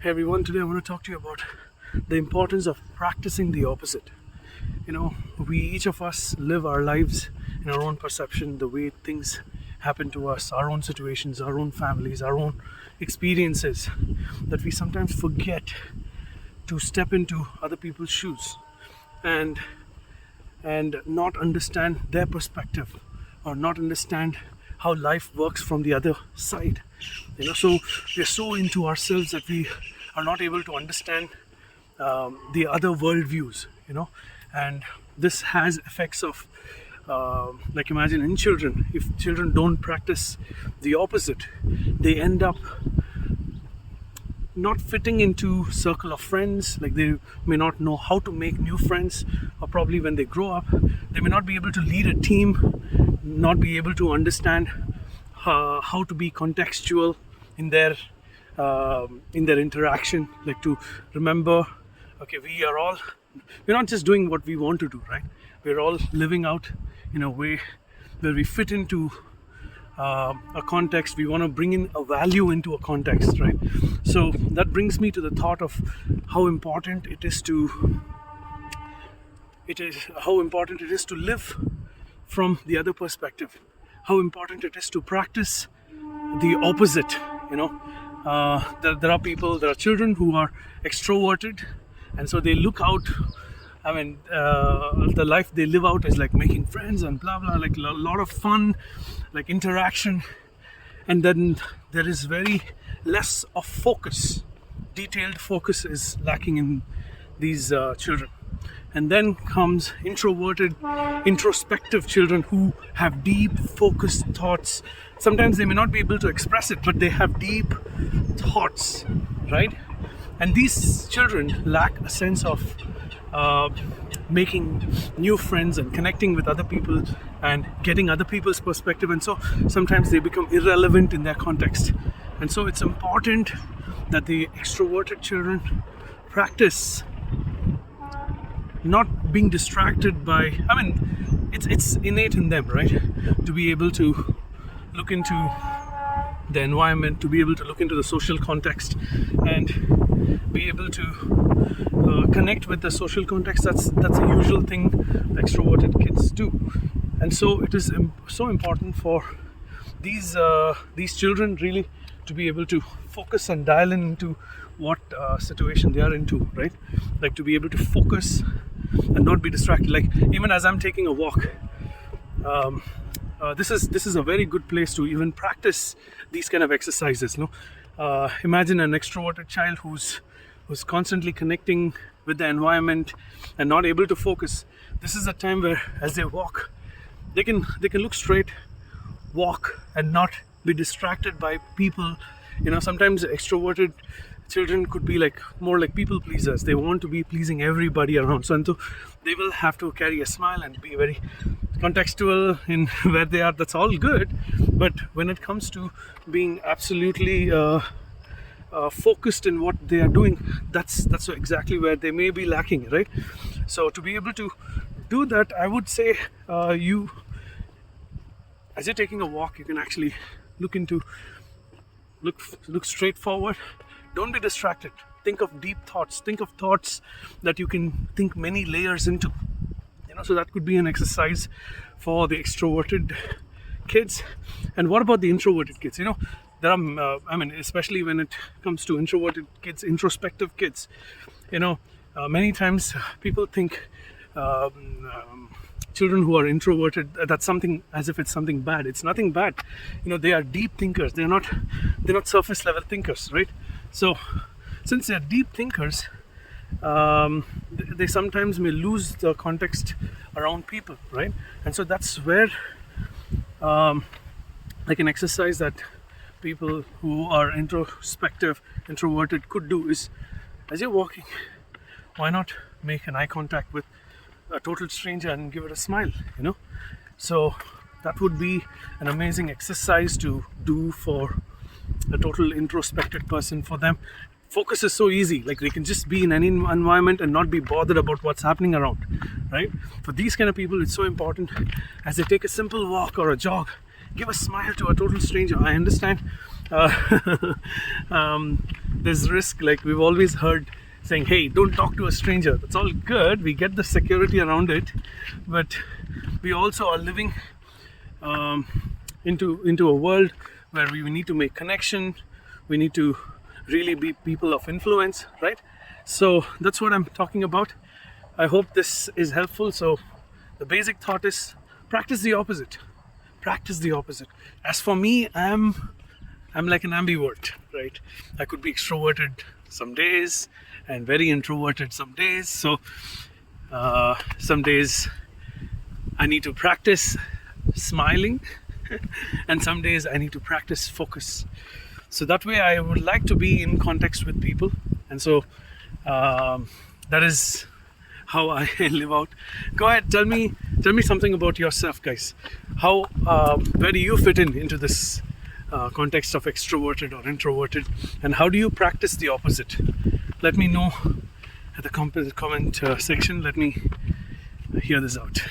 Hey everyone, today I want to talk to you about the importance of practicing the opposite. We each of us live our lives in our own perception, the way things happen to us, our own situations, our own families, our own experiences, that we sometimes forget to step into other people's shoes and not understand their perspective or not understand how life works from the other side. So we're so into ourselves that we are not able to understand the other worldviews. And this has effects of like, imagine in children, if children don't practice the opposite, they end up not fitting into circle of friends. Like, they may not know how to make new friends, or probably when they grow up they may not be able to lead a team, not be able to understand how to be contextual in their interaction, like to remember, okay, we're not just doing what we want to do, right? We're all living out in a way where we fit into a context. We want to bring in a value into a context, right? So that brings me to the thought of how important it is to live from the other perspective, how important it is to practice the opposite. There are children who are extroverted, and so they look out. The life they live out is like making friends and blah blah, like a lot of fun, like interaction, and then there is very less of focus. Detailed focus is lacking in these children. And then comes introverted, introspective children who have deep, focused thoughts. Sometimes they may not be able to express it, but they have deep thoughts, right? And these children lack a sense of making new friends and connecting with other people and getting other people's perspective, and so sometimes they become irrelevant in their context. And so it's important that the extroverted children practice not being distracted by, it's innate in them, right, to be able to look into the environment, to be able to look into the social context and be able to connect with the social context. That's a usual thing extroverted kids do. And so it is so important for these children really to be able to focus and dial into what situation they are into, right? Like, to be able to focus and not be distracted. Like, even as I'm taking a walk, this is a very good place to even practice these kind of exercises. Imagine an extroverted child who's constantly connecting with the environment and not able to focus. This is a time where, as they walk, they can look straight, walk, and not be distracted by people. Sometimes extroverted children could be more like people pleasers. They want to be pleasing everybody around, so they will have to carry a smile and be very contextual in where they are. That's all good, but when it comes to being absolutely focused in what they are doing, that's exactly where they may be lacking, right? So to be able to do that, I would say, as you're taking a walk, you can actually look straight forward. Don't be distracted. Think of deep thoughts. Think of thoughts that you can think many layers into. So that could be an exercise for the extroverted kids. And what about the introverted kids? There are, especially when it comes to introverted kids, introspective kids, many times people think children who are introverted, that's something, as if it's something bad. It's nothing bad. They are deep thinkers. They're not surface level thinkers, right? So since they're deep thinkers, they sometimes may lose the context around people, right? And so that's where like an exercise that people who are introspective, introverted could do is, as you're walking, why not make an eye contact with a total stranger and give it a smile? So that would be an amazing exercise to do for a total introspective person. For them, focus is so easy. Like, they can just be in any environment and not be bothered about what's happening around, right? For these kind of people, it's so important, as they take a simple walk or a jog, give a smile to a total stranger. I understand There's risk, like we've always heard saying, hey, don't talk to a stranger. That's all good, we get the security around it, but we also are living into a world where we need to make connection, we need to really be people of influence, right? So that's what I'm talking about. I hope this is helpful. So the basic thought is practice the opposite. Practice the opposite. As for me, I'm like an ambivert, right? I could be extroverted some days and very introverted some days. So some days I need to practice smiling and some days I need to practice focus. So that way I would like to be in context with people, and so that is how I live out. Go ahead, tell me something about yourself, guys. How where do you fit into this context of extroverted or introverted, and how do you practice the opposite? Let me know at the comment section. Let me hear this out.